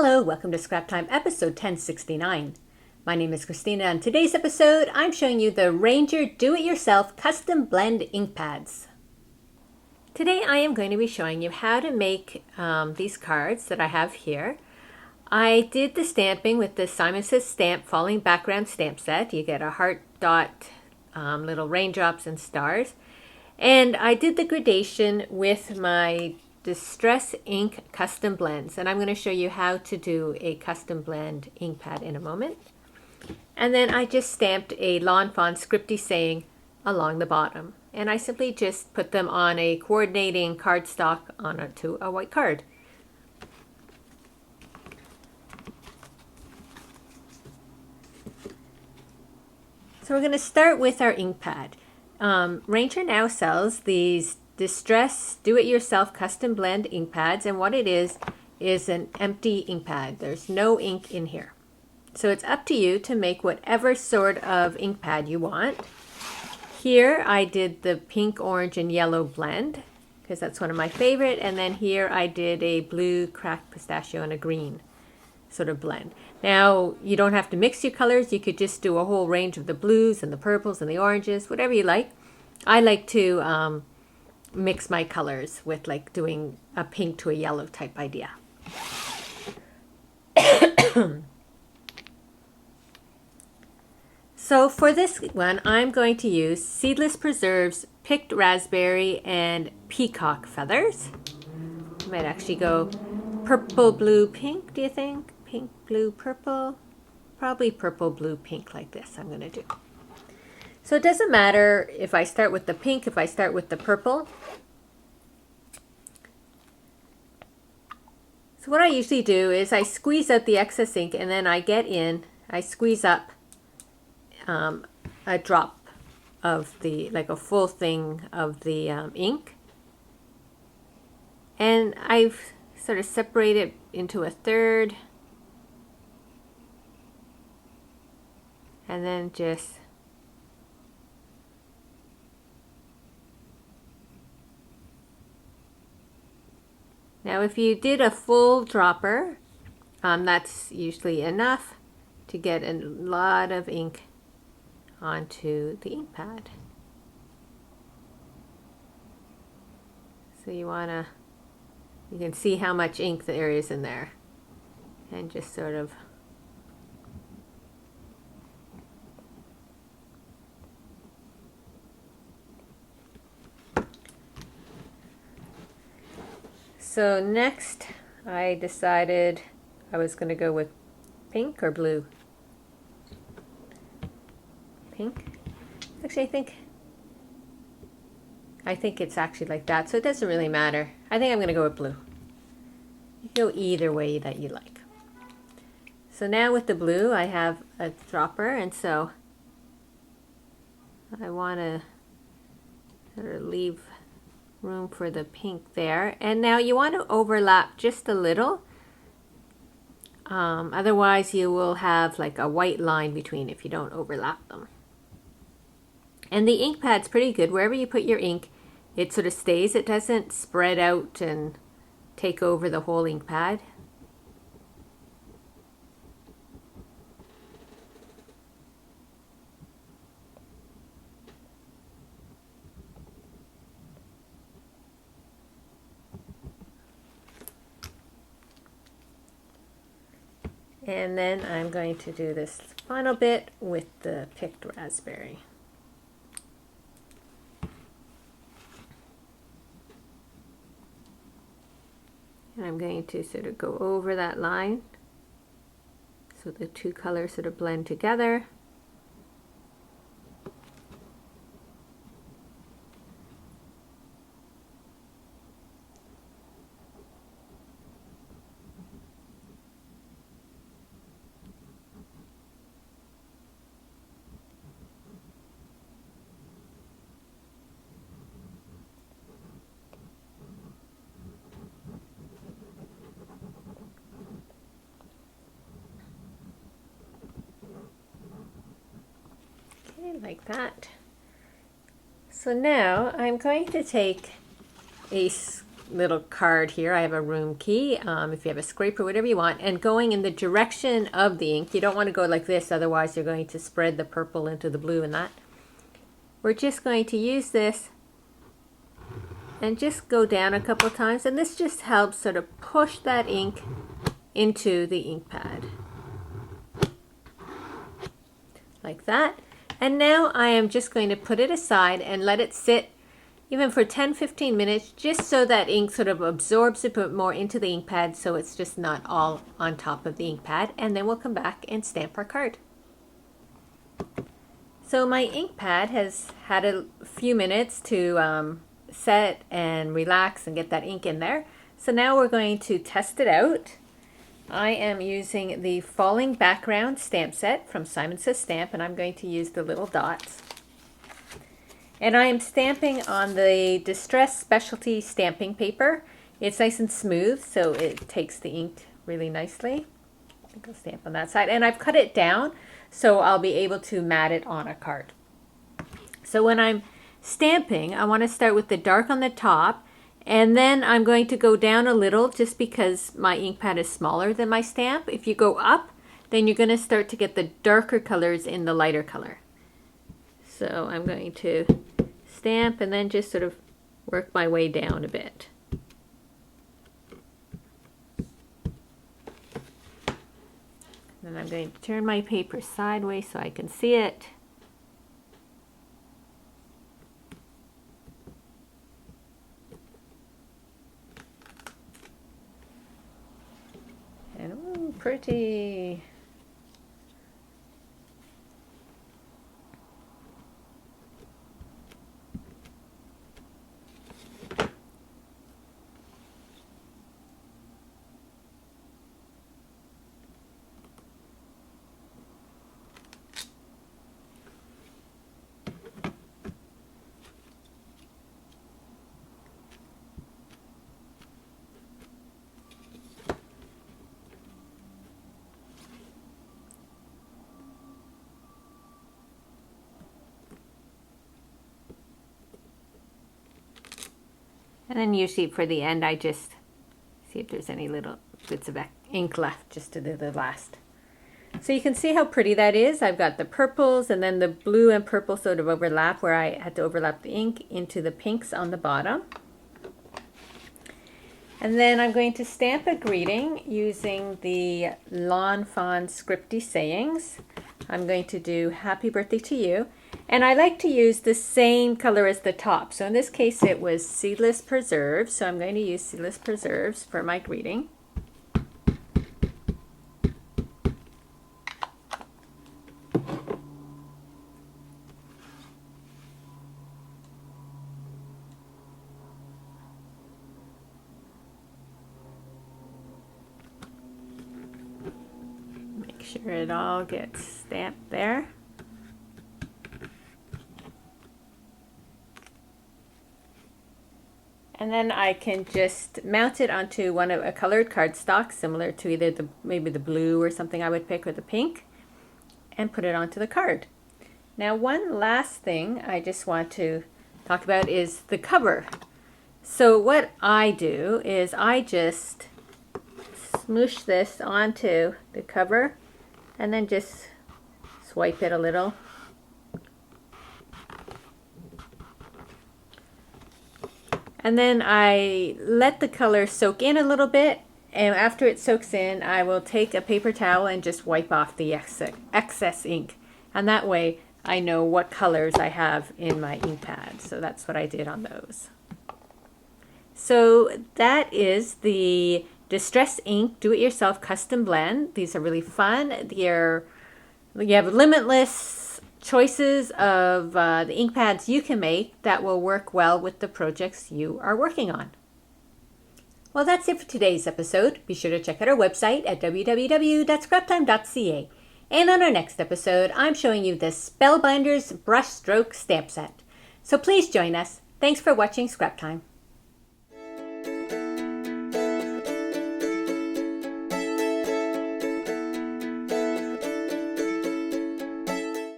Hello, welcome to Scrap Time episode 1069. My name is Christina, and today's episode I'm showing you the Ranger Do-It-Yourself Custom Blend ink pads. Today I am going to be showing you how to make these cards that I have here. I did the stamping with the Simon Says Stamp Falling Background stamp set. You get a heart dot, little raindrops and stars. And I did the gradation with my Distress Ink Custom Blends, and I'm going to show you how to do a custom blend ink pad in a moment. And then I just stamped a Lawn Fawn scripty saying along the bottom, and I simply just put them on a coordinating cardstock onto a white card. So we're going to start with our ink pad. Ranger now sells these Distress Do-It-Yourself Custom Blend ink pads, and what it is an empty ink pad. There's no ink in here. So it's up to you to make whatever sort of ink pad you want. Here I did the pink, orange, and yellow blend because that's one of my favorite, and then here I did a blue, cracked pistachio, and a green sort of blend. Now you don't have to mix your colors. You could just do a whole range of the blues and the purples and the oranges, whatever you like. I like to mix my colors with like doing a pink to a yellow type idea. So for this one, I'm going to use Seedless Preserves, Picked Raspberry, and Peacock Feathers. I might actually go purple, blue, pink, do you think? Pink, blue, purple? Probably purple, blue, pink like this I'm going to do. So it doesn't matter if I start with the pink, if I start with the purple. So what I usually do is I squeeze out the excess ink, and then I squeeze up a drop of like a full thing of the ink. And I've sort of separated into a third. And then just now, if you did a full dropper, that's usually enough to get a lot of ink onto the ink pad. So you can see how much ink there is in there, and just sort of So next I decided I was going to go with pink or blue. Pink? Actually, I think it's actually like that, so it doesn't really matter. I think I'm going to go with blue. You can go either way that you like. So now with the blue I have a dropper, and so I want to sort of leave room for the pink there. And now you want to overlap just a little. Otherwise you will have like a white line between if you don't overlap them. And the ink pad's pretty good. Wherever you put your ink, it sort of stays. It doesn't spread out and take over the whole ink pad. And then I'm going to do this final bit with the picked raspberry. And I'm going to sort of go over that line so the two colors sort of blend together. Like that. So now I'm going to take a little card here. I have a room key, if you have a scraper, whatever you want, and going in the direction of the ink. You don't want to go like this, otherwise you're going to spread the purple into the blue and that. We're just going to use this and just go down a couple times, and this just helps sort of push that ink into the ink pad. Like that. And now I am just going to put it aside and let it sit even for 10-15 minutes, just so that ink sort of absorbs a bit more into the ink pad, so it's just not all on top of the ink pad. And then we'll come back and stamp our card. So my ink pad has had a few minutes to set and relax and get that ink in there. So now we're going to test it out. I am using the Falling Background stamp set from Simon Says Stamp, and I'm going to use the little dots. And I am stamping on the Distress Specialty stamping paper. It's nice and smooth, so it takes the ink really nicely. I think I'll stamp on that side. And I've cut it down, so I'll be able to mat it on a card. So when I'm stamping, I want to start with the dark on the top, and then I'm going to go down a little just because my ink pad is smaller than my stamp. If you go up, then you're going to start to get the darker colors in the lighter color. So I'm going to stamp and then just sort of work my way down a bit. Then I'm going to turn my paper sideways so I can see it. And ooh, pretty. And then usually for the end, I just see if there's any little bits of ink left just to do the last. So you can see how pretty that is. I've got the purples, and then the blue and purple sort of overlap where I had to overlap the ink into the pinks on the bottom. And then I'm going to stamp a greeting using the Lawn Fawn Scripty Sayings. I'm going to do Happy Birthday to You. And I like to use the same color as the top. So in this case it was Seedless Preserves. So I'm going to use Seedless Preserves for my greeting. Make sure it all gets stamped there. And then I can just mount it onto one of a colored cardstock, similar to either maybe the blue or something I would pick, or the pink, and put it onto the card. Now, one last thing I just want to talk about is the cover. So what I do is I just smoosh this onto the cover and then just swipe it a little. And then I let the color soak in a little bit, and after it soaks in, I will take a paper towel and just wipe off the excess ink. And that way I know what colors I have in my ink pad. So that's what I did on those. So that is the Distress Ink Do-It-Yourself Custom Blend. These are really fun. You have limitless choices of the ink pads you can make that will work well with the projects you are working on. Well, that's it for today's episode. Be sure to check out our website at www.scraptime.ca. And on our next episode, I'm showing you the Spellbinders Brushstroke Stamp Set. So please join us. Thanks for watching Scrap Time.